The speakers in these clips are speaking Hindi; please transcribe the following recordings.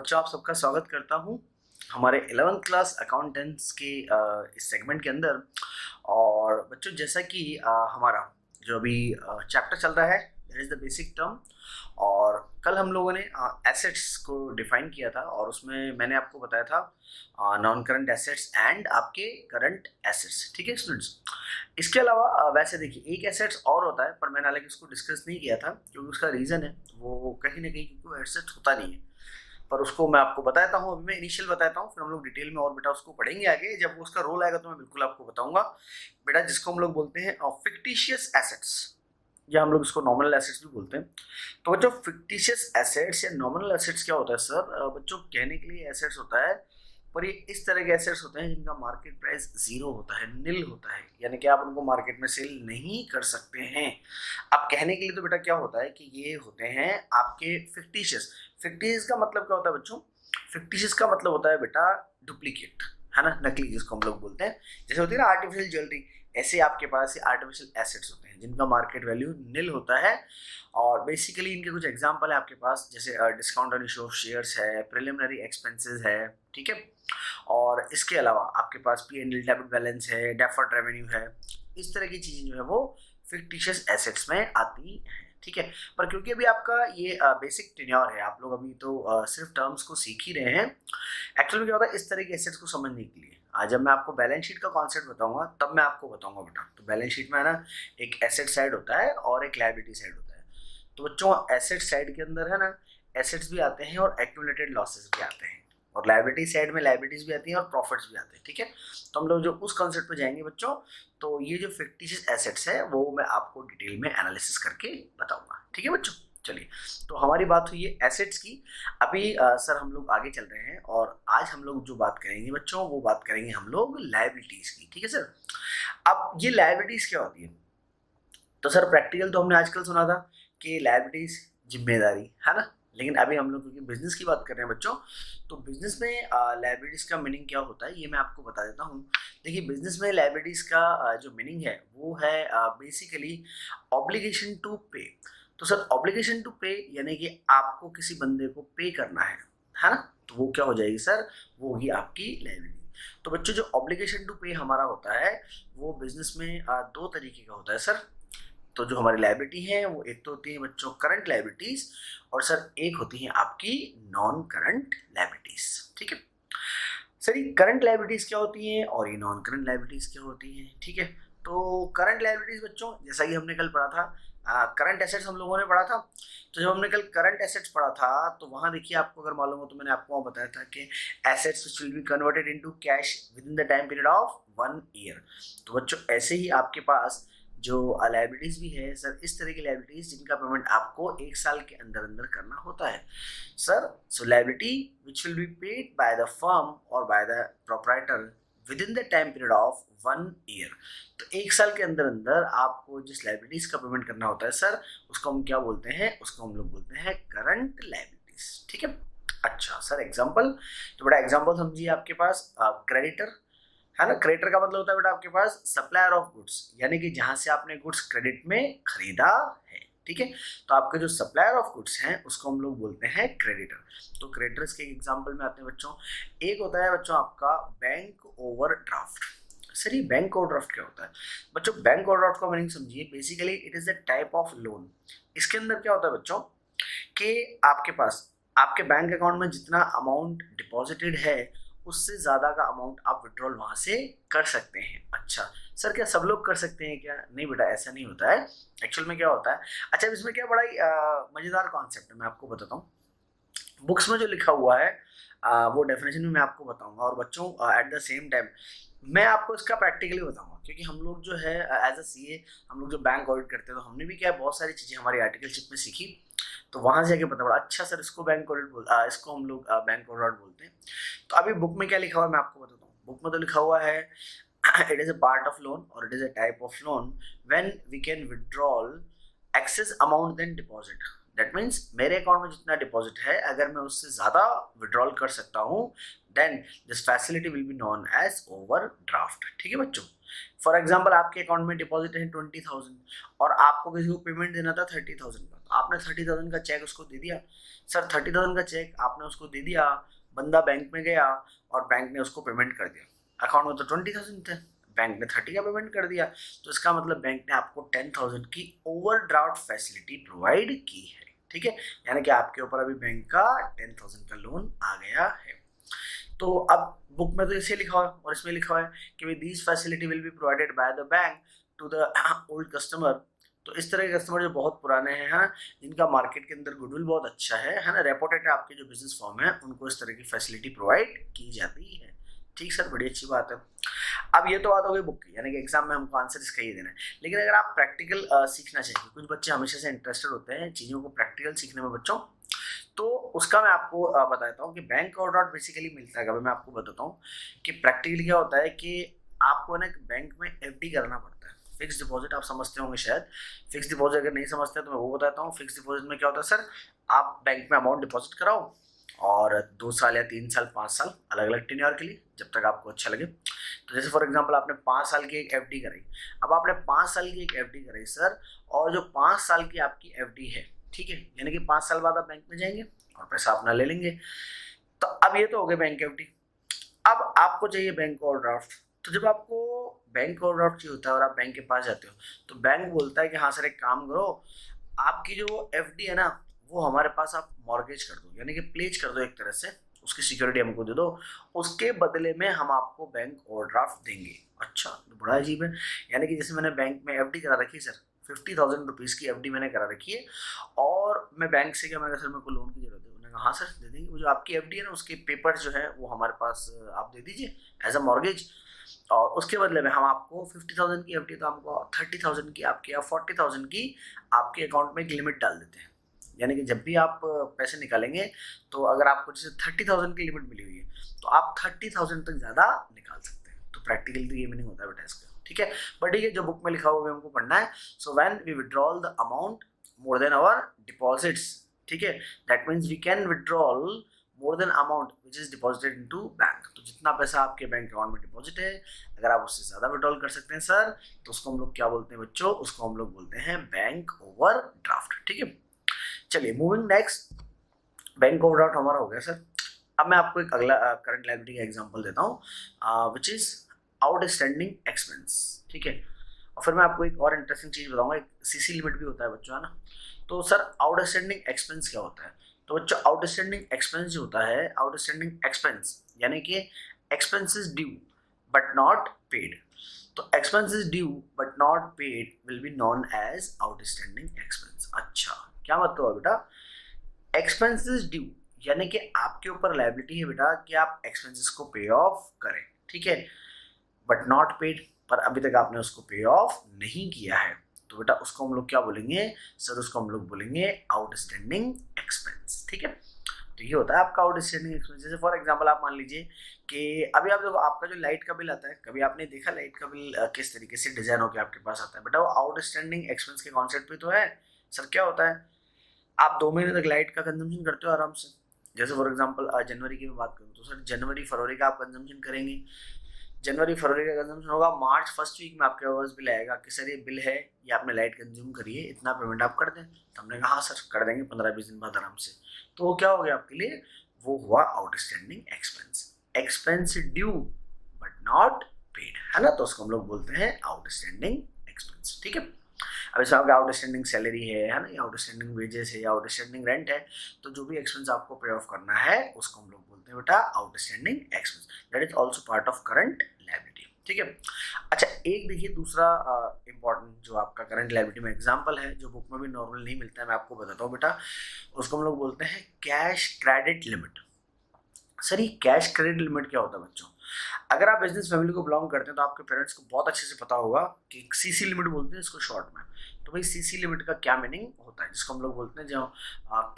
बच्चों आप सबका स्वागत करता हूँ हमारे 11th क्लास अकाउंटेंट्स के इस सेगमेंट के अंदर। और बच्चों जैसा कि हमारा जो अभी चैप्टर चल रहा है that is the basic term. और कल हम लोगों ने एसेट्स को डिफाइन किया था और उसमें मैंने आपको बताया था नॉन करंट एसेट्स एंड आपके करंट एसेट्स। ठीक है स्टूडेंट्स, इसके अलावा वैसे देखिए एक एसेट्स और होता है, पर मैंने हालांकि उसको डिस्कस नहीं किया था क्योंकि उसका रीज़न है वो कहीं ना कहीं क्योंकि एसेट्स होता नहीं है, पर उसको मैं आपको बताता हूँ। अभी मैं इनिशियल बताता हूँ, फिर हम लोग डिटेल में और बेटा उसको पढ़ेंगे आगे। जब वो उसका रोल आएगा तो मैं बिल्कुल आपको बताऊंगा बेटा, जिसको हम लोग बोलते हैं फिक्टिशियस एसेट्स, या हम लोग इसको नॉमिनल एसेट्स भी बोलते हैं। तो बच्चों फिक्टिशियस एसेट्स या नॉमिनल एसेट्स क्या होता है सर? बच्चों कहने के लिए एसेट्स होता है, पर ये इस तरह के एसेट्स होते हैं जिनका मार्केट प्राइस जीरो होता है, निल होता है, यानी कि आप उनको मार्केट में सेल नहीं कर सकते हैं। अब कहने के लिए तो बेटा क्या होता है कि ये होते हैं आपके फिक्टिशियस। फिक्टिशियस का मतलब क्या होता है बच्चों? फिक्टिशियस का मतलब होता है बेटा डुप्लीकेट, है ना, नकली, जिसको हम लोग बोलते हैं। जैसे होती है ना आर्टिफिशियल ज्वेलरी, ऐसे आपके पास आर्टिफिशियल एसेट्स होते हैं जिनका मार्केट वैल्यू निल होता है। और बेसिकली इनके कुछ एग्जांपल है आपके पास, जैसे discount on issue of shares है, प्रिलिमिनरी एक्सपेंसेस है, ठीक है। और इसके अलावा आपके पास P&L डेबिट बैलेंस है, डेफर्ड रेवेन्यू है। इस तरह की चीजें जो है वो फिक्टिशियस एसेट्स में आती हैं, ठीक है। पर क्योंकि अभी आपका ये बेसिक टेन्योर है, आप लोग अभी तो सिर्फ टर्म्स को सीख ही रहे हैं। एक्चुअली में क्या होता है, इस तरह के एसेट्स को समझने के लिए आज जब मैं आपको बैलेंस शीट का कॉन्सेप्ट बताऊंगा तब मैं आपको बताऊंगा बेटा। तो बैलेंस शीट में है ना, एक एसेट साइड होता है और एक लायबिलिटी साइड होता है। तो बच्चों एसेट साइड के अंदर है ना, एसेट्स भी आते हैं और एक्यूमुलेटेड लॉसेस भी आते हैं, और लायबिलिटी साइड में लायबिलिटीज भी आती हैं और प्रॉफिट्स भी आते हैं, ठीक है। तो हम लोग जो उस कॉन्सेप्ट पे जाएंगे बच्चों, तो ये जो फिक्टिशियस एसेट्स है वो मैं आपको डिटेल में एनालिसिस करके बताऊंगा, ठीक है बच्चों। चलिए, तो हमारी बात हुई है एसेट्स की। अभी सर हम लोग आगे चल रहे हैं और आज हम लोग जो बात करेंगे बच्चों, वो बात करेंगे हम लोग लायबिलिटीज की, ठीक है सर। अब ये लायबिलिटीज क्या होती है? तो सर प्रैक्टिकल तो हमने आजकल सुना था कि लायबिलिटीज जिम्मेदारी, है ना। लेकिन अभी हम लोग क्योंकि बिजनेस की बात कर रहे हैं बच्चों, तो बिजनेस में लायबिलिटीज का मीनिंग क्या होता है ये मैं आपको बता देता हूँ। देखिए बिजनेस में लायबिलिटीज का जो मीनिंग है वो है बेसिकली ऑब्लिगेशन टू पे। तो सर ऑब्लिगेशन टू पे यानी कि आपको किसी बंदे को पे करना है ना। तो वो क्या हो जाएगी सर? वो होगी आपकी लायबिलिटी। तो बच्चों जो ऑब्लिगेशन टू पे हमारा होता है वो बिजनेस में दो तरीके का होता है सर। तो जो हमारी लायबिलिटी है वो एक तो होती है बच्चों करंट लायबिलिटीज, और सर एक होती है आपकी नॉन करंट लायबिलिटीज, ठीक है। सर ये करंट लायबिलिटीज क्या होती हैं और ये नॉन करंट लायबिलिटीज क्या होती हैं, ठीक है। तो करंट लायबिलिटीज बच्चों जैसा कि हमने कल पढ़ा था, करंट एसेट्स हम लोगों ने पढ़ा था। तो जब हमने कल करंट एसेट्स पढ़ा था तो वहां देखिए आपको अगर मालूम हो तो मैंने आपको वहां बताया था कि assets which will be converted into cash with in the time period of 1 year. तो बच्चों ऐसे ही आपके पास जो लायबिलिटीज भी है सर, इस तरह की लायबिलिटीज जिनका पेमेंट आपको 1 साल के अंदर अंदर करना होता है sir. So liability which will be paid by the firm or by the proprietor within the time period of 1 year. तो 1 साल के अंदर अंदर आपको जिस लायबिलिटीज का पेमेंट करना होता है सर, उसको हम क्या बोलते हैं? उसको हम लोग बोलते हैं करंट लायबिलिटीज, ठीक है। अच्छा सर एग्जाम्पल, तो बड़ा एग्जाम्पल समझिए आपके पास क्रेडिटर, है ना। क्रेडिटर का मतलब होता है बेटा आपके पास सप्लायर ऑफ गुड्स, यानी कि जहां से आपने गुड्स क्रेडिट में खरीदा है, ठीक है। तो आपके जो सप्लायर ऑफ गुड्स हैं उसको हम लोग बोलते हैं क्रेडिटर। तो क्रेडिटर्स के एग्जांपल में आते हैं बच्चों, एक होता है बच्चों आपका बैंक ओवरड्राफ्ट। सर ये बैंक ओवरड्राफ्ट क्या होता है? बच्चों बैंक ओवरड्राफ्ट का मीनिंग समझिए, basically it is the type of loan. इसके अंदर क्या होता है बच्चों कि आपके पास आपके बैंक अकाउंट में जितना अमाउंट डिपॉजिटेड है उससे ज्यादा का अमाउंट आप विड्रॉल वहां से कर सकते हैं। अच्छा सर क्या सब लोग कर सकते हैं क्या? नहीं बेटा ऐसा नहीं होता है। एक्चुअल में क्या होता है, अच्छा इसमें क्या बड़ा ही मजेदार कॉन्सेप्ट है, मैं आपको बताता हूँ। बुक्स में जो लिखा हुआ है वो डेफिनेशन में मैं आपको बताऊंगा, और बच्चों एट द सेम टाइम मैं आपको इसका प्रैक्टिकली बताऊंगा, क्योंकि हम लोग जो है एज अ सीए हम लोग जो बैंक ऑडिट करते हैं तो हमने भी क्या बहुत सारी चीजें हमारी आर्टिकलशिप में सीखी। तो वहां से आके पता पड़ा अच्छा सर इसको बैंक ऑडिट इसको हम लोग बैंक ऑडिट बोलते हैं। तो अभी बुक में क्या लिखा हुआ है मैं आपको बताता हूँ। बुक में तो लिखा हुआ है it is a part of loan or it is a type of loan when we can withdraw excess amount than deposit. That means मेरे अकाउंट में जितना डिपॉजिट है अगर मैं उससे ज्यादा विड्रॉल कर सकता हूँ, then this facility will be known as overdraft, ठीक है बच्चों। फॉर एग्जाम्पल आपके अकाउंट में डिपॉजिट है 20,000 और आपको किसी को पेमेंट देना था 30,000 का, तो आपने 30,000 का चेक उसको दे दिया। सर 30,000 का चेक आपने उसको दे दिया, बंदा बैंक में गया और बैंक ने उसको पेमेंट कर दिया। अकाउंट में तो 20,000 थे, बैंक ने 30 का पेमेंट कर दिया, तो इसका मतलब बैंक ने आपको 10,000 की ओवरड्राफ्ट फैसिलिटी प्रोवाइड की है। ठीक है, यानी कि आपके ऊपर अभी बैंक का 10,000 का लोन आ गया है। तो अब बुक में तो इसे लिखा हुआ है और इसमें लिखा हुआ है कि this facility will be provided by the bank to the old customer. तो इस तरह के कस्टमर जो बहुत पुराने हैं, है ना, जिनका मार्केट के अंदर गुडविल बहुत अच्छा है ना, रेपुटेड है आपके जो बिजनेस फॉर्म है, उनको इस तरह की फैसिलिटी प्रोवाइड की जाती है। ठीक सर, बड़ी अच्छी बात है। अब ये तो बात हो गई बुक की, यानी कि एग्जाम में हमको आंसर इसका ही देना है। लेकिन अगर आप प्रैक्टिकल सीखना चाहिए, कुछ बच्चे हमेशा से इंटरेस्टेड होते हैं चीज़ों को प्रैक्टिकल सीखने में बच्चों, तो उसका मैं आपको बता देता हूँ कि बैंक ओवरड्राफ्ट बेसिकली मिलता है। मैं आपको बताता हूँ कि प्रैक्टिकली क्या होता है कि आपको ना बैंक में एफडी करना पड़ता है। फिक्स डिपॉजिट आप समझते होंगे शायद, फिक्स डिपॉजिट अगर नहीं समझते तो मैं वो बताता हूँ। फिक्स डिपॉजिट में क्या होता है सर, आप बैंक में अमाउंट डिपॉजिट कराओ और 2 साल या 3 साल 5 साल अलग अलग टेन्योर के लिए, जब तक आपको अच्छा लगे। तो जैसे फॉर एग्जांपल आपने 5 साल की एक एफडी कराई, अब आपने 5 साल की एक एफडी कराई सर, और जो 5 साल की आपकी एफडी है, ठीक है, यानी कि 5 साल बाद आप बैंक में जाएंगे और पैसा अपना ले लेंगे। तो अब ये तो हो गए बैंक एफडी। अब आपको चाहिए बैंक ओवरड्राफ्ट। तो जब आपको बैंक ओवरड्राफ्ट चाहिए होता है और आप बैंक के पास जाते हो, तो बैंक बोलता है कि हाँ सर एक काम करो, आपकी जो एफडी है ना वो हमारे पास आप मॉर्गेज कर दो, यानी कि प्लेज कर दो एक तरह से, उसकी सिक्योरिटी हमको दे दो, उसके बदले में हम आपको बैंक ओवरड्राफ्ट देंगे। अच्छा, तो बड़ा अजीब है। यानी कि जैसे मैंने बैंक में एफडी करा रखी है सर, 50,000 रुपीज़ की एफडी मैंने करा रखी है, और मैं बैंक से क्या, मैंने कहा सर मेरे को लोन की जरूरत है। उन्होंने कहा हाँ सर दे देंगे, वो जो आपकी एफडी है ना उसके पेपर जो है वो हमारे पास आप दे दीजिए एज अ मॉर्गेज, और उसके बदले में हम आपको 50,000 की एफडी तो हमको 30,000 की आपके या 40,000 की आपके अकाउंट में एक लिमिट डाल देते हैं। यानी कि जब भी आप पैसे निकालेंगे, तो अगर आपको जैसे 30,000 की लिमिट मिली हुई है तो आप 30,000 तक ज़्यादा निकाल सकते हैं। तो प्रैक्टिकली तो ये मीनिंग होता है बेटा इसका। ठीक है, बट ठीक है, जो बुक में लिखा हुआ है हमको पढ़ना है। So when we withdrawal the amount more than our deposits, ठीक है, that means we can withdrawal more than amount which is deposited into bank. तो जितना पैसा आपके बैंक अकाउंट में डिपॉजिट है, अगर आप उससे ज़्यादा विड्रॉल कर सकते हैं सर, तो उसको हम लोग क्या बोलते हैं बच्चों, उसको हम लोग बोलते हैं बैंक ओवरड्राफ्ट। ठीक है, चलिए मूविंग नेक्स्ट, बैंक ओवरड्राफ्ट हमारा हो गया सर। अब मैं आपको एक अगला करंट लायबिलिटी का एग्जांपल देता हूँ विच इज आउटस्टैंडिंग एक्सपेंस। ठीक है, और फिर मैं आपको एक और इंटरेस्टिंग चीज़ बताऊंगा, एक सीसी लिमिट भी होता है बच्चों, है ना। तो सर आउटस्टैंडिंग एक्सपेंस क्या होता है, तो बच्चों आउटस्टैंडिंग एक्सपेंस जो होता है, आउटस्टैंडिंग एक्सपेंस यानी कि expenses due but not paid. तो expenses due but not paid will be known as outstanding expense. अच्छा, क्या मतलब है बेटा, एक्सपेंसेस ड्यू यानी कि आपके ऊपर लायबिलिटी है बेटा कि आप एक्सपेंसेस को पे ऑफ करें, ठीक है, बट नॉट पेड, पर अभी तक आपने उसको पे ऑफ नहीं किया है, तो बेटा उसको हम लोग क्या बोलेंगे सर, उसको हम लोग बोलेंगे आउटस्टैंडिंग एक्सपेंस। ठीक है, तो ये होता है आपका आउटस्टैंडिंग एक्सपेंस। जैसे फॉर एग्जांपल आप मान लीजिए कि अभी आप देखो आपका जो लाइट का बिल आता है, कभी आपने देखा लाइट का बिल किस तरीके से डिजाइन होकर आपके पास आता है, बेटा वो आउटस्टैंडिंग एक्सपेंस के कॉन्सेप्ट पे तो है। सर क्या होता है, आप 2 महीने तक लाइट का कंजम्पशन करते हो आराम से। जैसे फॉर एग्जांपल जनवरी की मैं बात करूँ तो सर जनवरी फरवरी का आप कंजम्पशन करेंगे, जनवरी फरवरी का कंजम्पशन होगा, मार्च फर्स्ट वीक में आपके पास बिल आएगा कि सर ये बिल है, ये आपने लाइट कंज्यूम करी है, इतना पेमेंट आप कर दें। तो हमने कहा हाँ सर कर देंगे 15-20 दिन बाद आराम से। तो वो क्या हो गया आपके लिए, वो हुआ outstanding expense, expense due but not paid, है ना, तो उसको हम लोग बोलते हैं आउटस्टैंडिंग एक्सपेंस। ठीक है, अब इसमें आपका आउटस्टैंडिंग सैलरी है ना, या आउटस्टैंडिंग वेजेस है, या आउटस्टैंडिंग रेंट है, तो जो भी एक्सपेंस आपको पे ऑफ करना है उसको हम लोग बोलते हैं बेटा outstanding expense, that is also part of current liability. ठीक है, अच्छा एक देखिए दूसरा इंपॉर्टेंट जो आपका करंट लायबिलिटी में एग्जांपल है, जो बुक में भी नॉर्मल नहीं मिलता है, मैं आपको बताता हूँ बेटा, उसको हम लोग बोलते हैं कैश क्रेडिट लिमिट। सर ये कैश क्रेडिट लिमिट क्या होता है बच्चों, अगर आप बिजनेस फैमिली को बिलोंग करते हैं तो आपके पेरेंट्स को बहुत अच्छे से पता होगा कि सीसी लिमिट बोलते हैं इसको शॉर्ट में। तो भाई सीसी लिमिट का क्या मीनिंग होता है, जिसको हम लोग बोलते हैं जो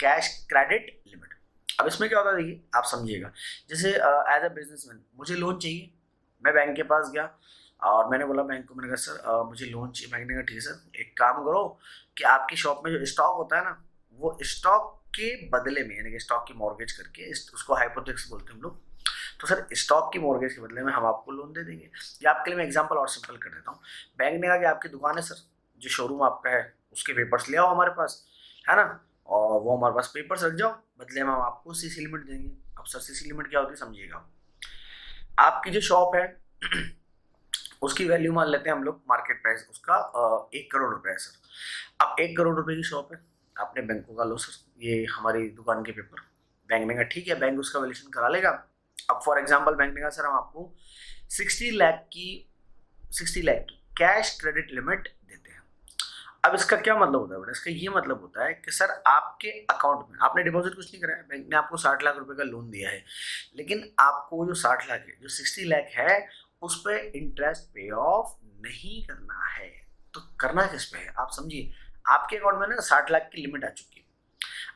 कैश क्रेडिट लिमिट। अब इसमें क्या होता है देखिए आप समझिएगा, जैसे एज अ बिजनेसमैन मुझे लोन चाहिए, मैं बैंक के पास गया और मैंने बोला बैंक को, मैंने कहा सर मुझे लोन चाहिए। बैंक ने कहा ठीक है सर एक काम करो कि आपकी शॉप में जो स्टॉक होता है ना, वो स्टॉक के बदले में, यानी कि स्टॉक की मॉर्गेज करके, उसको हाइपोथेटिक्स बोलते हैं हम लोग, तो सर स्टॉक की मॉर्गेज के बदले में हम आपको लोन दे देंगे। या आपके लिए मैं एग्जांपल और सिंपल कर देता हूँ। बैंक ने कहा कि आपकी दुकान है सर, जो शोरूम आपका है उसके पेपर्स ले आओ हमारे पास, है ना, और वो हमारे पास पेपर्स रख जाओ, बदले में हम आपको सीसी लिमिट देंगे। अब सर सीसी लिमिट क्या होती है समझिएगा। आपकी जो शॉप है उसकी वैल्यू मान लेते हैं हम लोग, मार्केट प्राइस उसका 1 करोड़ रुपए है सर। अब 1 करोड़ रुपए की शॉप है, आपने बैंकों का लो सर ये हमारी दुकान के पेपर। बैंक ने कहा ठीक है, बैंक उसका वैल्यूएशन करा लेगा। अब फॉर एग्जांपल बैंक ने कहा सर हम आपको 60 लाख की कैश क्रेडिट लिमिट देते हैं। अब इसका क्या मतलब होता है बेटा, इसका ये मतलब होता है कि सर आपके अकाउंट में आपने डिपॉजिट कुछ नहीं कराया, बैंक ने आपको 60 लाख रुपए का लोन दिया है, लेकिन आपको जो 60 लाख है, जो 60 लाख है, उस पर इंटरेस्ट पे ऑफ नहीं करना है। तो करना किस पे है आप समझिए। आपके अकाउंट में ना 60 लाख की लिमिट आ चुकी है,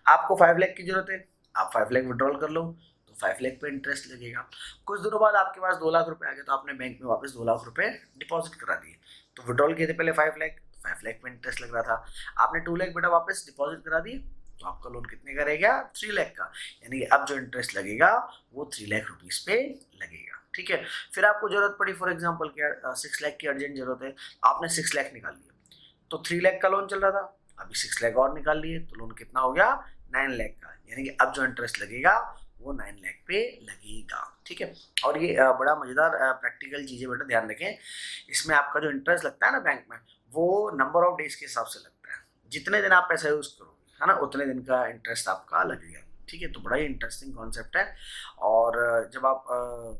आपको 5 लाख की जरूरत है, आप 5 लाख विड्रॉल कर लो, तो 5 लाख पे इंटरेस्ट लगेगा। कुछ दिनों बाद आपके पास 2 लाख रुपए आ गए, तो आपने बैंक में वापस 2 लाख रुपए डिपॉजिट करा दिए, तो विड्रॉल किए थे पहले 5 लाख, 5 लाख पे इंटरेस्ट लग रहा था, आपने 2 लाख बेटा वापस डिपॉजिट करा दिए, तो आपका लोन कितने का रह गया 3 लाख का। यानी कि अब जो इंटरेस्ट लगेगा वो 3 लाख रुपीज पे लगेगा। ठीक है, फिर आपको जरूरत पड़ी फॉर एग्जांपल क्या 6 लाख की अर्जेंट जरूरत है, आपने 6 लाख निकाल लिया, तो 3 लाख का लोन चल रहा था, अभी 6 लाख और निकाल लिए, तो लोन कितना हो गया 9 लाख का। यानी कि अब जो इंटरेस्ट लगेगा वो 9 लाख पे लगेगा। ठीक है, और ये बड़ा मजेदार प्रैक्टिकल चीजें बेटा ध्यान रखें, इसमें आपका जो इंटरेस्ट लगता है ना बैंक में, वो नंबर ऑफ डेज के हिसाब से लगता है, जितने दिन आप पैसा यूज करोगे है ना, उतने दिन का इंटरेस्ट आपका लगेगा। ठीक है, तो बड़ा ही इंटरेस्टिंग कॉन्सेप्ट है। और जब आप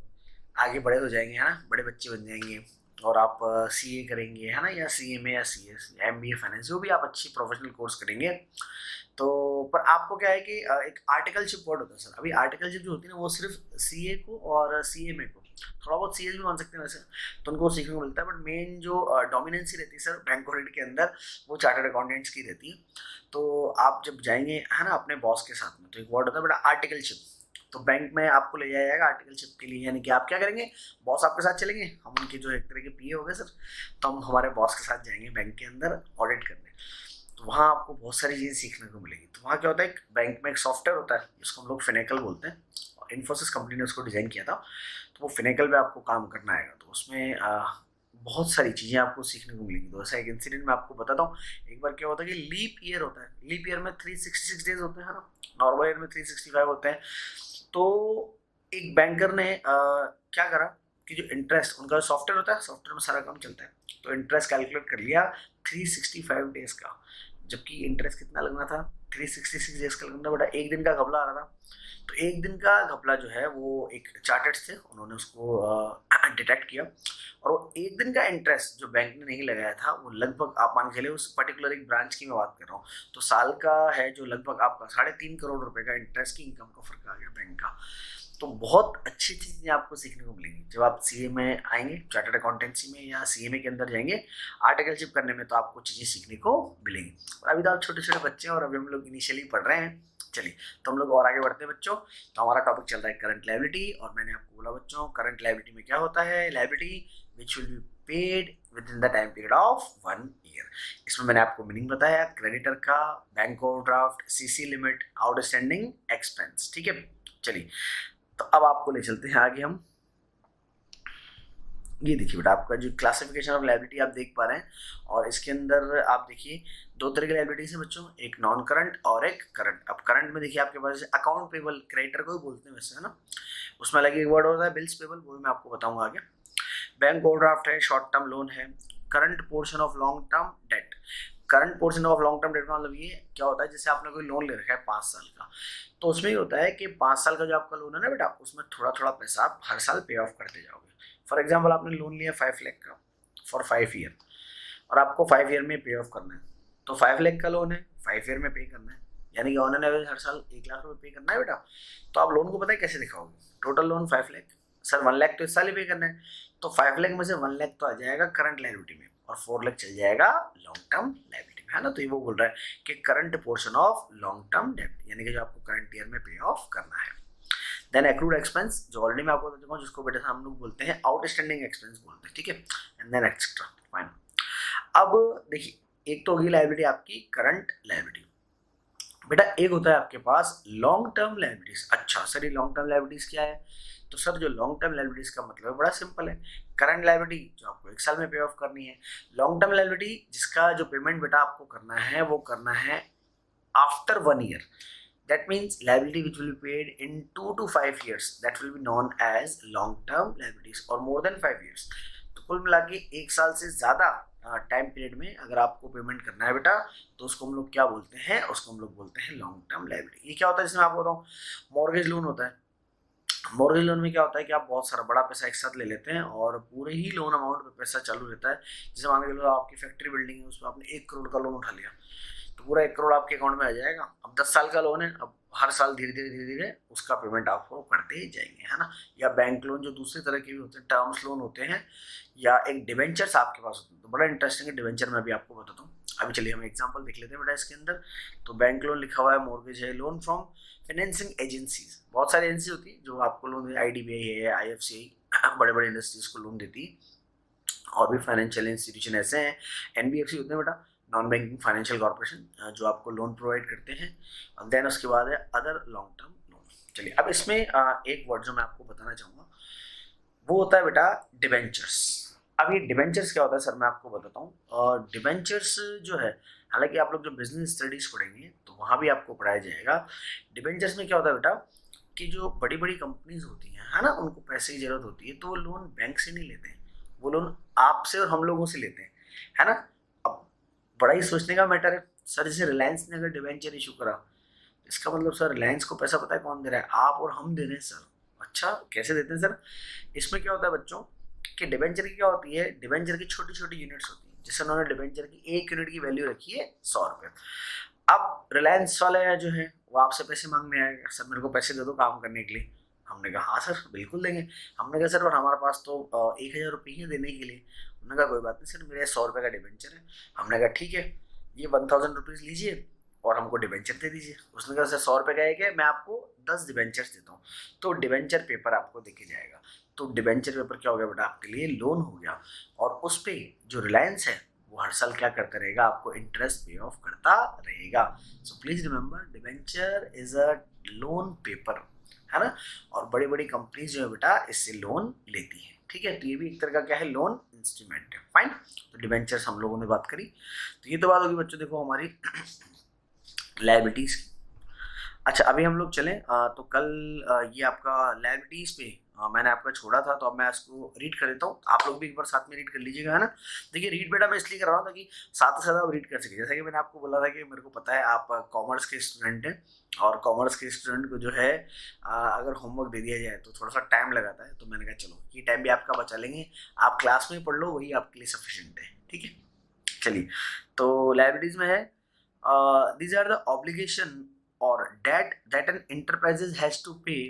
आगे बड़े हो जाएंगे है ना, बड़े बच्चे बन जाएंगे और आप सीए करेंगे है ना, या सीएमए या सीएस या एमबीए फाइनेंस, जो भी आप अच्छी प्रोफेशनल कोर्स करेंगे, तो पर आपको क्या है कि एक आर्टिकलशिप वर्ड होता है सर। अभी आर्टिकलशिप जो होती है ना, वो सिर्फ सीए को और सीएमए को, थोड़ा बहुत सीएस भी बन सकते हैं वैसे, तो उनको सीखने को मिलता है, बट मेन जो डोमिनेंसी रहती है सर बैंक ऑडिट के अंदर, वो चार्टर्ड अकाउंटेंट्स की रहती है। तो आप जब जाएंगे है ना अपने बॉस के साथ में, तो एक वर्ड होता है बड़ा आर्टिकलशिप, तो बैंक में आपको ले जाएगा आर्टिकलशिप के लिए। यानी कि आप क्या करेंगे, बॉस आपके साथ चलेंगे, हम उनके जो एक तरह के पीए हो गए सर, तो हम हमारे बॉस के साथ जाएंगे बैंक के अंदर ऑडिट करने। तो वहाँ आपको बहुत सारी चीज़ें सीखने को मिलेगी। तो वहाँ क्या होता है, बैंक में एक सॉफ्टवेयर होता है जिसको हम लोग फिनेकल बोलते हैं, और इन्फोसिस कंपनी ने उसको डिज़ाइन किया था, तो वो फिनेकल पे आपको काम करना आएगा। तो उसमें बहुत सारी चीज़ें आपको सीखने को मिलेंगी। तो ऐसा एक इंसिडेंट मैं आपको बताता हूँ। एक बार क्या होता है कि लीप ईयर होता है, लीप ईयर में 366 डेज होते हैं ना, नॉर्मल ईयर में 365 होते हैं। तो एक बैंकर ने क्या करा कि जो इंटरेस्ट उनका सॉफ्टवेयर होता है, सॉफ्टवेयर में सारा काम चलता है, तो इंटरेस्ट कैलकुलेट कर लिया 365 डेज का, जबकि इंटरेस्ट कितना लगना था 366 डेज का लगना था बेटा, एक दिन का घपला आ रहा था। तो एक दिन का घपला जो है वो एक चार्टर्स थे, उन्होंने उसको डिटेक्ट किया, और वो एक दिन का इंटरेस्ट जो बैंक ने नहीं लगाया था, वो लगभग आप मान के चलिए उस पर्टिकुलर एक ब्रांच की मैं बात कर रहा हूँ, तो साल का है जो लगभग आपका 3.5 करोड़ रुपए का इंटरेस्ट की इनकम का फर्क आ गया बैंक का। तो बहुत अच्छी चीज़ें आपको सीखने को मिलेंगी जब आप सीए में आएंगे, चार्टर्ड अकाउंटेंसी में या सीएमए के अंदर जाएंगे आर्टिकलशिप करने में, तो आपको चीज़ें सीखने को मिलेंगी। और अभी तो आप छोटे छोटे बच्चे हैं और अभी हम लोग इनिशियली पढ़ रहे हैं। चलिए तो हम लोग और आगे बढ़ते हैं बच्चों। तो हमारा टॉपिक चल रहा है करंट लायबिलिटी, और मैंने आपको बोला बच्चों करंट लायबिलिटी में क्या होता है, liability which will be paid with in the time period of 1 year. इसमें मैंने आपको मीनिंग बताया क्रेडिटर का, bank overdraft, CC limit, outstanding expense. ठीक है, चलिए तो अब आपको ले चलते हैं आगे हम। ये देखिए बेटा आपका जो क्लासिफिकेशन ऑफ लायबिलिटी आप देख पा रहे हैं, और इसके अंदर आप देखिए 2 तरह की लायबिलिटीज है बच्चों, एक नॉन करंट और एक करंट। अब करंट में देखिए आपके पास अकाउंट पेबल, क्रेडिटर को ही बोलते हैं वैसे है ना, उसमें अलग एक वर्ड होता है बिल्स पेबल, वो भी मैं आपको बताऊंगा आगे। बैंक ओवरड्राफ्ट है, शॉर्ट टर्म लोन है, current portion of long term debt. Current portion of long term debt मतलब ये क्या होता है, जैसे आपने कोई लोन ले रखा है 5 साल का, तो उसमें ये होता है कि 5 साल का जो आपका लोन है ना बेटा, उसमें थोड़ा थोड़ा पैसा आप हर साल पे ऑफ करते जाओगे। फॉर एग्जाम्पल आपने लोन लिया 5 लाख का फॉर 5 ईयर, और आपको 5 ईयर में पे ऑफ करना है, तो 5 लाख का लोन है 5 ईयर में पे करना है, यानी कि ऑन एन एवरेज हर साल 1 लाख रुपए पे करना है बेटा। तो आप लोन को पता है कैसे दिखाओगे, total loan 5 lakh, sir 1 lakh तो इस साल ही पे करना है, तो 5 लाख में से 1 लाख तो आ जाएगा करंट लायबिलिटी में, और 4 लाख चल जाएगा लॉन्ग टर्म लायबिलिटी में, है ना। तो ये वो बोल रहा है कि current portion of long term debt, यानी कि जो आपको करंट ईयर में पे ऑफ करना है। देन एक्रूड एक्सपेंस, जो ऑलरेडी मैं आपको बता चुका हूँ, जिसको बेटा हम लोग बोलते हैं आउटस्टैंडिंग एक्सपेंस बोलते हैं। ठीक है, एंड देन एक्सेट्रा, फाइन। अब देखिए एक तो होगी लायबिलिटी आपकी करंट लायबिलिटी, बेटा एक होता है आपके पास लॉन्ग टर्म लायबिलिटीज। अच्छा सर ये लॉन्ग टर्म लायबिलिटीज क्या है, तो सर जो लॉन्ग टर्म लायबिलिटीज का मतलब है बड़ा सिंपल है, करंट लायबिलिटी जो आपको 1 साल में पे ऑफ करनी है, लॉन्ग टर्म लायबिलिटी जिसका जो पेमेंट बेटा आपको करना है वो करना है after 1 year. That means liability which will be paid in 2 to 5 years, that will be known as long term liabilities, or more than 5 years. तो कुल मिला के 1 साल से ज़्यादा टाइम पीरियड में अगर आपको पेमेंट करना है बेटा तो उसको हम लोग क्या बोलते हैं, उसको हम लोग बोलते हैं लॉन्ग टर्म लायबिलिटी. ये क्या होता है, जिसमें आपको बताऊँ, मॉर्गेज लोन होता है. मॉर्गेज लोन में क्या होता है कि आप बहुत सारा बड़ा पैसा एक साथ ले लेते हैं और पूरे ही लोन अमाउंट पे पैसा चालू रहता है. जैसे मान के चलो आपकी फैक्ट्री बिल्डिंग है, उसमें आपने 1 करोड़ का लोन उठा लिया तो पूरा 1 करोड़ आपके अकाउंट में आ जाएगा. अब 10 साल का लोन है, अब हर साल धीरे धीरे उसका पेमेंट आपको करते ही जाएंगे, है ना. या बैंक लोन जो दूसरे तरह के भी होते हैं, टर्म्स लोन होते हैं, या एक डिवेंचर्स आपके पास होते हैं. तो बड़ा इंटरेस्टिंग है डिवेंचर, मैं अभी आपको बताता हूँ. अभी चलिए हम एग्जांपल देख लेते हैं बेटा इसके अंदर. तो बैंक लोन लिखा हुआ है, मॉर्गेज है, लोन फ्रॉम फाइनेंसिंग एजेंसीज. बहुत सारी एजेंसी होती है जो आपको लोन, IDBI है, IFCI, बड़े बड़े इंडस्ट्रीज को लोन देती है. और भी फाइनेंशियल इंस्टीट्यूशन ऐसे हैं, NBFC होते हैं बेटा, नॉन बैंकिंग फाइनेंशियल कॉर्पोरेशन, जो आपको लोन प्रोवाइड करते हैं. और देन उसके बाद है अदर लॉन्ग टर्म लोन. चलिए अब इसमें एक वर्ड जो मैं आपको बताना चाहूँगा वो होता है बेटा डिवेंचर्स. अब ये डिवेंचर्स क्या होता है सर, मैं आपको बताता हूँ. और डिवेंचर्स जो है, हालांकि आप लोग जो बिजनेस स्टडीज पढ़ेंगे तो वहाँ भी आपको पढ़ाया जाएगा. डिवेंचर्स में क्या होता है बेटा कि जो बड़ी बड़ी कंपनीज होती हैं, है ना, उनको पैसे की जरूरत होती है तो वो लोन बैंक से नहीं लेते हैं, वो लोन आपसे और हम लोगों से लेते हैं, है ना. अब बड़ा ही सोचने का मैटर है सर. जैसे रिलायंस ने अगर डिवेंचर इशू करा, इसका मतलब सर रिलायंस को पैसा पता है कौन दे रहा है, आप और हम दे रहे हैं सर. अच्छा, कैसे देते हैं सर? इसमें क्या होता है बच्चों कि डिवेंचर की क्या होती है, डिवेंचर की छोटी छोटी यूनिट्स होती है. जैसे उन्होंने डिवेंचर की 1 यूनिट की वैल्यू रखी है 100 रुपये. अब रिलायंस वाले जो है वो आपसे पैसे मांगने आएगा, सर मेरे को पैसे दे दो काम करने के लिए. हमने कहा हाँ सर बिल्कुल देंगे. हमने कहा सर और हमारे पास तो 1,000 रुपये ही देने के लिए. उन्होंने कहा कोई बात नहीं सर, मेरे 100 रुपये का डिवेंचर है. हमने कहा ठीक है, ये 1000 रुपीज़ लीजिए और हमको डिवेंचर दे दीजिए. उसने कहा सर 100 रुपये का एक है, मैं आपको 10 डिवेंचर्स देता हूँ. तो डिवेंचर पेपर आपको देके जाएगा. तो डिवेंचर पेपर क्या हो गया बेटा, आपके लिए लोन हो गया. और उस पर जो रिलायंस है वो हर साल क्या करता रहेगा, आपको इंटरेस्ट पे ऑफ करता रहेगा. So please remember, debenture is a loan paper, है ना. और बड़ी बड़ी कंपनीज जो है बेटा इससे लोन लेती है, ठीक है. तो ये भी एक तरह का क्या है, लोन इंस्ट्रूमेंट है. फाइन. तो डिवेंचर्स हम लोगों ने बात करी. तो ये तो बात होगी बच्चों, देखो हमारी लायबिलिटीज. अच्छा अभी हम लोग चलें तो कल ये आपका लायबिलिटीज पे मैंने आपका छोड़ा था, तो अब मैं इसको रीड कर देता हूँ. आप लोग भी एक बार साथ में रीड कर लीजिएगा, है ना. देखिए रीड बेटा मैं इसलिए कर रहा हूँ ताकि साथ ही साथ आप रीड कर सके. जैसा कि मैंने आपको बोला था कि मेरे को पता है आप कॉमर्स के स्टूडेंट हैं, और कॉमर्स के स्टूडेंट को जो है अगर होमवर्क दे दिया जाए तो थोड़ा सा टाइम लगाता है. तो मैंने कहा चलो ये टाइम भी आपका बचा लेंगे, आप क्लास में पढ़ लो, वही आपके लिए सफिशिएंट है, ठीक है. चलिए तो लायबिलिटीज में है, these are the obligation or debt that an enterprise has to pay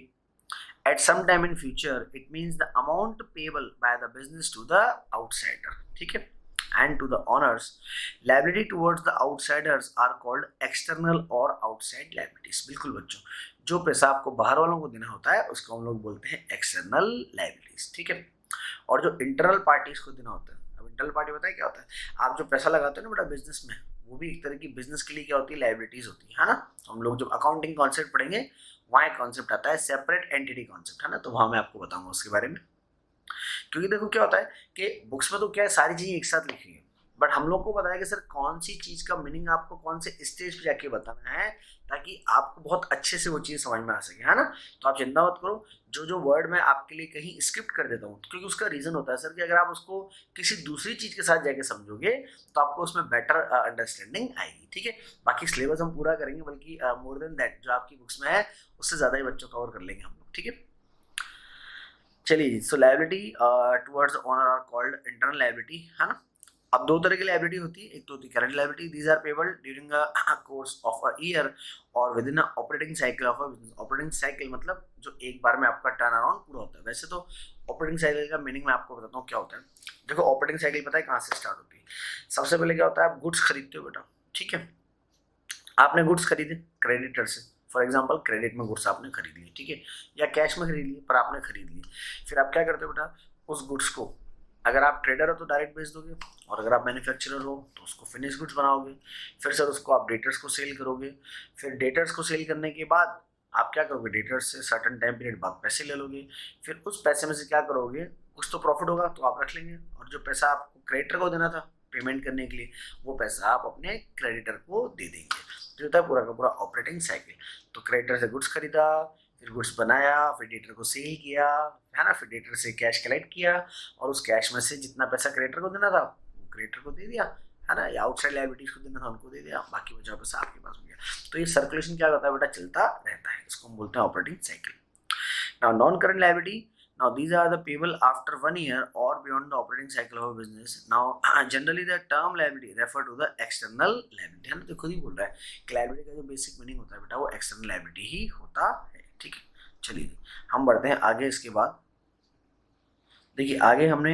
at some time in future. It means the amount payable by the business to the outsider, ठीक है, and to the owners. Liability towards the outsiders are called external or outside liabilities. बिल्कुल बच्चों, जो पैसा आपको बाहर वालों को देना होता है उसको हम लोग बोलते हैं एक्सटर्नल लायबिलिटीज, ठीक है. और जो इंटरनल पार्टीज को देना होता है, अब इंटरनल पार्टी बताए क्या होता है, आप जो पैसा लगाते हो ना बेटा बिजनेस में, वो भी एक तरह की बिजनेस के लिए क्या होती है, लायबिलिटीज होती है ना. हम लोग जब अकाउंटिंग कॉन्सेप्ट पढ़ेंगे वहाँ एक कॉन्सेप्ट आता है सेपरेट एंटिटी कॉन्सेप्ट, है ना. तो वहाँ मैं आपको बताऊंगा उसके बारे में. क्योंकि देखो क्या होता है कि बुक्स में तो क्या है सारी चीजें एक साथ लिखी है, बट हम लोग को पता है कि सर कौन सी चीज का मीनिंग आपको कौन से स्टेज पे जाके बताना है, ताकि आपको बहुत अच्छे से वो चीज समझ में आ सके, है ना. तो आप चिंता मत करो, जो वर्ड मैं आपके लिए कहीं स्किप कर देता हूँ क्योंकि उसका रीजन होता है सर कि अगर आप उसको किसी दूसरी चीज के साथ जाके समझोगे तो आपको उसमें बेटर अंडरस्टैंडिंग आएगी, ठीक है. बाकी सिलेबस हम पूरा करेंगे, बल्कि मोर देन दैट जो आपकी बुक्स में है उससे ज्यादा ही बच्चों कवर कर लेंगे हम लोग, ठीक है. चलिए, so liability towards owner are called internal liability, है ना. अब दो तरह की लायबिलिटी होती है, एक तो होती है current liability. These are payable during a course of a year और within a operating cycle of a business. Operating cycle मतलब जो एक बार में आपका टर्न अराउंड पूरा होता है. वैसे तो ऑपरेटिंग साइकिल का मीनिंग मैं आपको बताता हूँ क्या होता है. देखो ऑपरेटिंग साइकिल पता है कहाँ से स्टार्ट होती है. सबसे पहले क्या होता है, आप गुड्स खरीदते हो बेटा, ठीक है. आपने गुड्स खरीदे क्रेडिटर से, फॉर एग्जाम्पल क्रेडिट में गुड्स आपने खरीद ली, ठीक है, या कैश में खरीद लिए पर आपने खरीद ली. फिर आप क्या करते हो बेटा, उस गुड्स को अगर आप ट्रेडर हो तो डायरेक्ट बेच दोगे, और अगर आप मैन्युफैक्चरर हो तो उसको फिनिश गुड्स बनाओगे. फिर सर उसको आप डेटर्स को सेल करोगे. फिर डेटर्स को सेल करने के बाद आप क्या करोगे, डेटर्स से सर्टेन टाइम पीरियड बाद पैसे ले लोगे, फिर उस पैसे में से क्या करोगे, कुछ तो प्रॉफिट होगा तो आप रख लेंगे, और जो पैसा आपको क्रेडिटर को देना था पेमेंट करने के लिए, वो पैसा आप अपने क्रेडिटर को दे देंगे। तो होता है पूरा का पूरा ऑपरेटिंग साइकिल। तो क्रेडिटर से गुड्स खरीदा, फिर गुड्स बनाया, फिर डेटर को सेल किया, है ना, फिर डेटर से कैश कलेक्ट किया, और उस कैश में से जितना पैसा क्रेडिटर को देना था वो क्रेडिटर को दे दिया, है ना, या आउटसाइड लायबिलिटीज को देना था उनको दे दिया, बाकी बचा पैसा आपके पास हो गया। तो ये सर्कुलेशन क्या होता है बेटा, चलता रहता है, इसको हम बोलते हैं operating cycle. Now non current liability, now these are the payable after 1 year or beyond the operating cycle of a business. Now generally the term liability refer to the external liability, है ना, तो खुद ही बोल रहा है कि liability का जो बेसिक मीनिंग होता है बेटा वो external liability ही होता है, ठीक है। चलिए हम बढ़ते हैं आगे। इसके बाद देखिए आगे हमने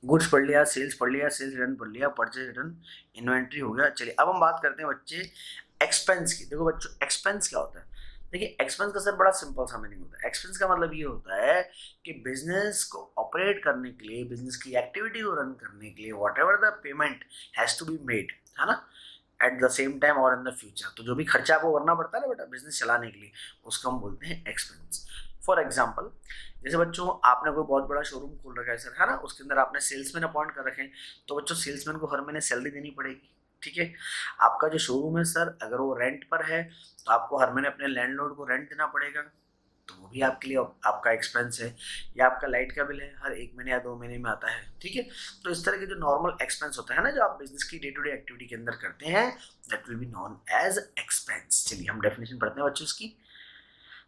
गुड्स पढ़ लिया, सेल्स पढ़ लिया, सेल्स रिटर्न पढ़ लिया, परचेज रिटर्न, इन्वेंट्री हो गया। चलिए अब हम बात करते हैं बच्चे एक्सपेंस की। देखो बच्चों एक्सपेंस क्या होता है, देखिए एक्सपेंस का सर बड़ा सिंपल सा मीनिंग होता है। एक्सपेंस का मतलब ये होता है कि बिजनेस को ऑपरेट करने के लिए, बिजनेस की एक्टिविटी को रन करने के लिए whatever the payment has to be made, है ना, एट द सेम टाइम और इन द फ्यूचर, तो जो भी खर्चा आपको करना पड़ता है ना बेटा बिजनेस चलाने के लिए, उसको हम बोलते हैं एक्सपेंस। फॉर एग्जाम्पल जैसे बच्चों आपने कोई बहुत बड़ा शोरूम खोल रखा है सर, है ना, उसके अंदर आपने सेल्समैन अपॉइंट कर रखे हैं, तो बच्चों सेल्समैन को हर महीने सैलरी देनी पड़ेगी, ठीक है। आपका जो शोरूम है सर अगर वो रेंट पर है तो आपको हर महीने अपने लैंडलॉर्ड को रेंट देना पड़ेगा, तो वो भी आपके लिए आपका एक्सपेंस है। या आपका लाइट का बिल है, हर 1 महीने या 2 महीने में आता है, ठीक है। तो इस तरह के जो नॉर्मल एक्सपेंस होता है ना, जो आप बिजनेस की डे टू डे एक्टिविटी के अंदर करते हैं, that will be known as expense. चलिए हम डेफिनेशन पढ़ते हैं बच्चों इसकी।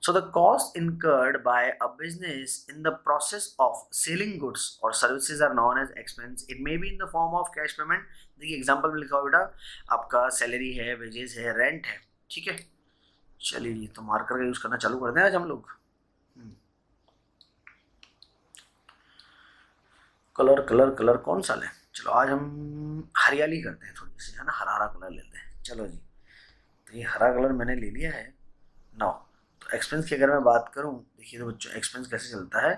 So the cost incurred by a business in the process of selling goods or services are known as expense. It may be in the form of cash payment. देखिए एग्जांपल में लिखा हुआ बेटा, आपका सैलरी है, वेजेस है, रेंट है, ठीक है। चलिए तो मार्कर का यूज करना चालू करते हैं आज हम लोग। कलर कलर कलर कौन सा लें, चलो आज हम हरियाली करते हैं थोड़ी सी, है ना, हरा हरा कलर लेते हैं। चलो जी, तो ये हरा कलर मैंने ले लिया है। नाउ तो एक्सपेंस की अगर मैं बात करूं, देखिए तो बच्चों एक्सपेंस कैसे चलता है।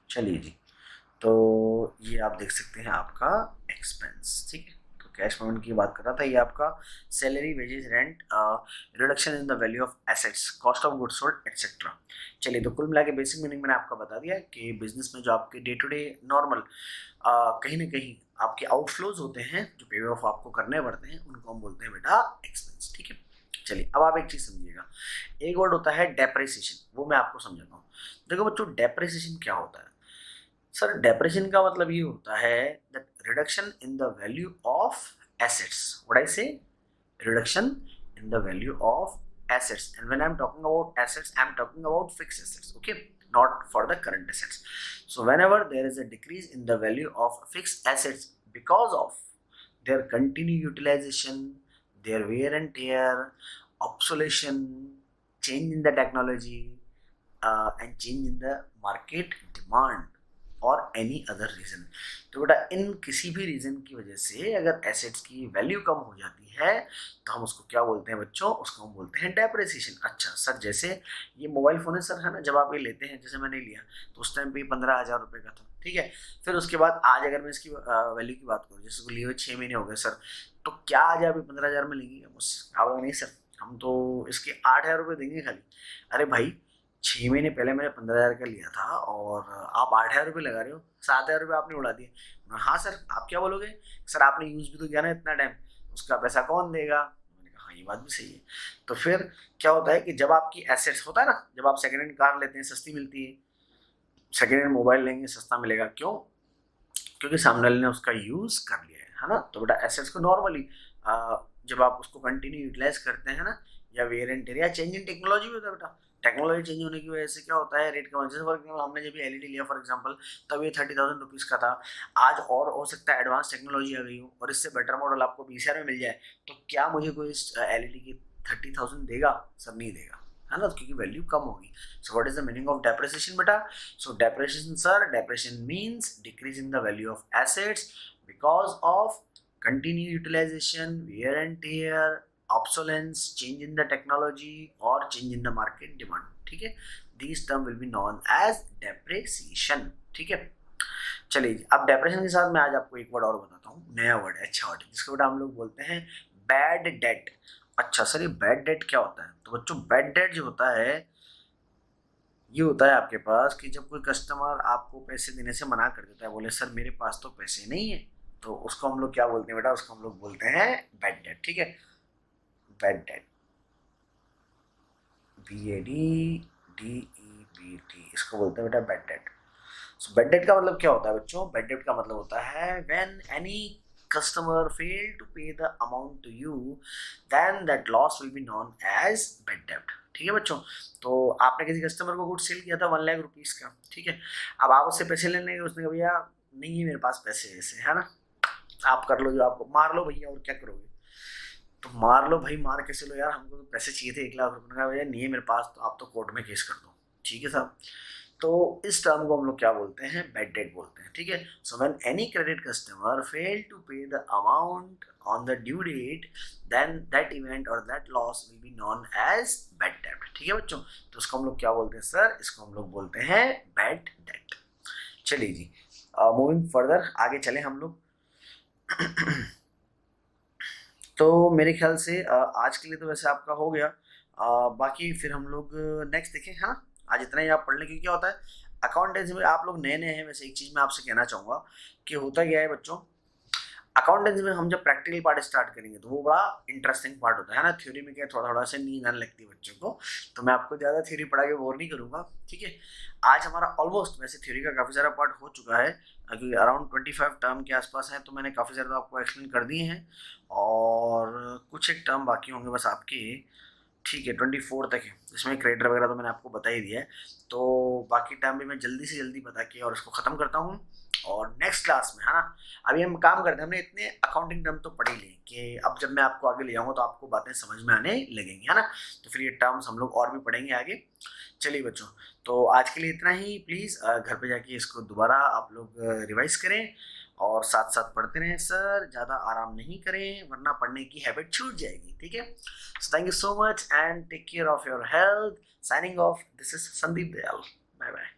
चलिए जी, तो ये आप देख सकते हैं आपका एक्सपेंस, ठीक है। तो कैश पेमेंट की बात कर रहा था, ये आपका salary, wages, rent, reduction in the value of assets, cost of goods sold etcetera. चलिए तो कुल मिला के बेसिक मीनिंग मैंने आपको बता दिया कि बिजनेस में जो आपके डे टू डे नॉर्मल कहीं ना कहीं आपके आउटफ्लोज होते हैं, जो पे ऑफ आपको करने पड़ते हैं, उनको हम बोलते हैं बेटा एक्सपेंस, ठीक है। चलिए अब आप एक चीज समझिएगा, एक वर्ड होता है डेप्रिसिएशन, वो मैं आपको समझाता हूँ। देखो बच्चों डेप्रिसिएशन क्या होता है सर, डेप्रिसिएशन का मतलब ये होता है that reduction in the value of assets, what I say, reduction in the value of assets, and when I'm talking about assets I'm talking about fixed assets, okay, not for the current assets. So whenever there is a decrease in the value of fixed assets because of their continued utilization, their wear and tear, obsolescence, change in the technology, and change in the market demand और एनी अदर रीजन, तो बेटा इन किसी भी रीजन की वजह से अगर एसेट्स की वैल्यू कम हो जाती है तो हम उसको क्या बोलते हैं बच्चों, उसको हम बोलते हैं डेप्रिसिएशन। अच्छा सर जैसे ये मोबाइल फ़ोन है सर, है ना, जब आप ये लेते हैं, जैसे मैंने लिया तो उस टाइम पे 15,000 रुपये का था, ठीक है। फिर उसके बाद आज अगर मैं इसकी वैल्यू की बात करूँ, जैसे को लिए हुए 6 महीने हो गए सर, तो क्या आज आप 15,000 में लेंगे मुझसे? आप लोग नहीं सर, हम तो इसके 8,000 रुपये देंगे खाली। अरे भाई 6 महीने पहले मैंने 15,000 का लिया था और आप 8,000 रुपये लगा रहे हो, 7,000 रुपये आपने उड़ा दिए। हाँ सर, आप क्या बोलोगे, सर आपने यूज़ भी तो किया ना इतना टाइम, उसका पैसा कौन देगा? मैंने कहा हाँ ये बात भी सही है। तो फिर क्या होता है कि जब आपकी एसेट्स होता है ना, जब आप सेकेंड हैंड कार लेते हैं सस्ती मिलती है, सेकेंड हैंड मोबाइल लेंगे सस्ता मिलेगा, क्यों? क्योंकि सामने वाले ने उसका यूज़ कर लिया है ना। तो बेटा एसेट्स को नॉर्मली जब आप उसको कंटिन्यू यूटिलाइज करते हैं ना, या वेयर एंड टेयर या चेंज इन टेक्नोलॉजी भी होता है बेटा, टेक्नोलॉजी चेंज होने की वजह से क्या होता है, रेट कम। जैसे फॉर एग्जाम्पल हमने जब एलईडी लिया फॉर एग्जाम्पल, तब ये 30,000 रुपीज़ का था, आज और हो सकता है एडवांस टेक्नोलॉजी आ गई हो और इससे बेटर मॉडल आपको 20,000 में मिल जाए, तो क्या मुझे कोई इस एलईडी की 30,000 देगा? सर नहीं देगा, है ना, क्योंकि वैल्यू कम होगी। So what is the meaning of depreciation बेटा? So depreciation sir, depreciation means decrease in the value of assets because of continued utilization, wear and tear, obsolescence, change in the technology or change in the market demand, ठीक है। These term will be known as depreciation, ठीक है। चलिए अब डेप्रेशन के साथ मैं आज आपको एक वर्ड और बताता हूँ, नया वर्ड है, अच्छा वर्ड है, जिसको बेटा हम लोग बोलते हैं बैड डेट। अच्छा सर ये बैड डेट क्या होता है? तो बच्चों बैड डेट जो होता है ये होता है आपके पास कि जब कोई कस्टमर आपको पैसे देने से मना कर देता है, बोले सर मेरे पास तो पैसे नहीं है, तो उसको हम लोग क्या बोलते हैं बेटा? उसको हम लोग बोलते हैं बैड डेट। ठीक है, बैड डेट, BADDEBT, इसको बोलते हैं बेटा bad debt. So bad debt का मतलब क्या होता है बच्चों? बैड डेट का मतलब होता है when any customer fail to pay the amount to you, then that loss will be known as bad debt. ठीक है बच्चों, तो आपने किसी कस्टमर को गुड सेल किया था 1 लाख रुपीज का, ठीक है, अब आप उससे पैसे लेने गए, उसने कहा भैया नहीं है मेरे पास पैसे ऐसे, है ना, आप कर लो जो आपको, मार लो भैया और क्या करोगे? तो मार लो भाई, मार कैसे लो यार, हमको तो पैसे चाहिए थे 1 लाख रुपए का, भैया नहीं है मेरे पास, तो आप तो कोर्ट में केस कर दो। ठीक है साहब, तो इस टर्म को हम लोग क्या बोलते हैं? बैड डेट बोलते हैं। ठीक है, so when any credit customer fail to pay the amount on the due date, then that event और that loss will be known as bad debt. ठीक है बच्चों, तो इसको हम लोग क्या बोलते हैं सर? इसको हम लोग बोलते हैं बैड डेट। चलिए जी, मूविंग फर्दर, आगे चले हम लोग। तो मेरे ख्याल से आज के लिए तो वैसे आपका हो गया, बाकी फिर हम लोग नेक्स्ट देखें, हाँ आज इतना ही आप पढ़ लें, क्योंकि क्या होता है अकाउंटेंसी में आप लोग नए नए हैं। वैसे एक चीज़ मैं आपसे कहना चाहूँगा कि होता क्या है बच्चों, अकाउंटेंसी में हम जब प्रैक्टिकल पार्ट स्टार्ट करेंगे तो वो बड़ा इंटरेस्टिंग पार्ट होता है ना। थ्योरी में क्या थोड़ा थोड़ा से नींद आने लगती है बच्चों को, तो मैं आपको ज़्यादा थ्योरी पढ़ा के बोर नहीं करूँगा। ठीक है, आज हमारा ऑलमोस्ट वैसे थ्योरी का काफ़ी सारा पार्ट हो चुका है, क्योंकि अराउंड 25 टर्म के आसपास हैं, तो मैंने काफ़ी सारे तो आपको एक्सप्लेन कर दिए हैं, और कुछ एक टर्म बाकी होंगे बस आपके। ठीक है, 24 तक है, इसमें क्रेडिट वगैरह तो मैंने आपको बता ही दिया है, तो बाकी टाइम भी मैं जल्दी से जल्दी बता के और इसको ख़त्म करता हूँ। और नेक्स्ट क्लास में, है ना, अभी हम काम करते हैं, हमने इतने अकाउंटिंग टर्म तो पढ़ ही लिए कि अब जब मैं आपको आगे ले जाऊँगा तो आपको बातें समझ में आने लगेंगी, है ना, तो फिर ये टर्म्स हम लोग और भी पढ़ेंगे आगे। चलिए बच्चों, तो आज के लिए इतना ही। प्लीज़ घर पे जाके इसको दोबारा आप लोग रिवाइज करें और साथ साथ पढ़ते रहें सर, ज़्यादा आराम नहीं करें वरना पढ़ने की हैबिट छूट जाएगी। ठीक है, so thank you so much and take care of your health. Signing off, this is Sandeep Dayal, bye bye.